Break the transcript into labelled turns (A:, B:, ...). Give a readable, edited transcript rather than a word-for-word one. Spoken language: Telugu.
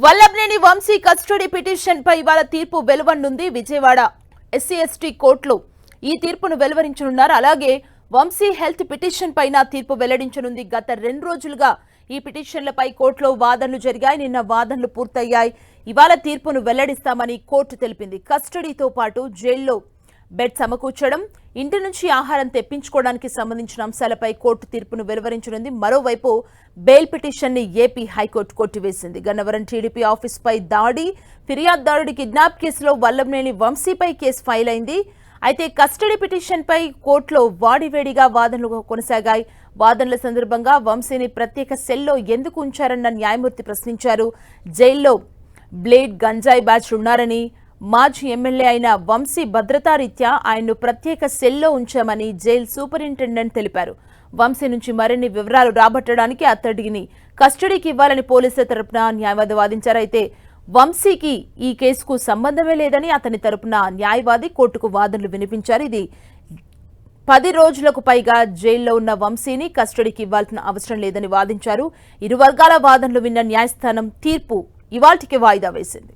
A: వల్లభనేని వంశీ కస్టడీ పిటిషన్ పై ఇవాళ తీర్పు వెలువడనుంది. విజయవాడ ఎస్సీ ఎస్టీ కోర్టులో ఈ తీర్పును వెలువరించనున్నారు. అలాగే వంశీ హెల్త్ పిటిషన్ పైన తీర్పు వెల్లడించనుంది. గత 2 రోజులుగా ఈ పిటిషన్లపై కోర్టులో వాదనలు జరిగాయి. నిన్న వాదనలు పూర్తయ్యాయి. ఇవాళ తీర్పును వెల్లడిస్తామని కోర్టు తెలిపింది. కస్టడీతో పాటు జైల్లో బెడ్ సమకూర్చడం, ఇంటి నుంచి ఆహారం తెప్పించుకోవడానికి సంబంధించిన అంశాలపై కోర్టు తీర్పును వెలువరించనుంది. మరోవైపు బెయిల్ పిటిషన్ ని ఏపీ హైకోర్టు కొట్టివేసింది. గన్నవరం టీడీపీ ఆఫీస్ పై దాడి, ఫిర్యాదుదారుడి కిడ్నాప్ కేసులో వల్లభనేని వంశీపై కేసు ఫైల్ అయింది. అయితే కస్టడీ పిటిషన్ పై కోర్టులో వాడివేడిగా వాదనలు కొనసాగాయి. వాదనల సందర్భంగా వంశీని ప్రత్యేక సెల్లో ఎందుకు ఉంచారన్న న్యాయమూర్తి ప్రశ్నించారు. జైల్లో బ్లేడ్, గంజాయి బ్యాచ్ ఉన్నారని, మాజీ ఎమ్మెల్యే అయిన వంశీ భద్రతారీత్యా ఆయన్ను ప్రత్యేక సెల్లో ఉంచామని జైలు సూపరింటెండెంట్ తెలిపారు. వంశీ నుంచి మరిన్ని వివరాలు రాబట్టడానికి అతడిని కస్టడీకి ఇవ్వాలని పోలీసుల తరపున న్యాయవాది వాదించారు. అయితే వంశీకి ఈ కేసుకు సంబంధమే లేదని అతని తరపున న్యాయవాది కోర్టుకు వాదనలు వినిపించారు. ఇది 10 రోజులకు పైగా జైల్లో ఉన్న వంశీని కస్టడీకి ఇవ్వాల్సిన అవసరం లేదని వాదించారు. ఇరు వర్గాల వాదనలు విన్న న్యాయస్థానం తీర్పు ఇవాల్టికి వాయిదా వేసింది.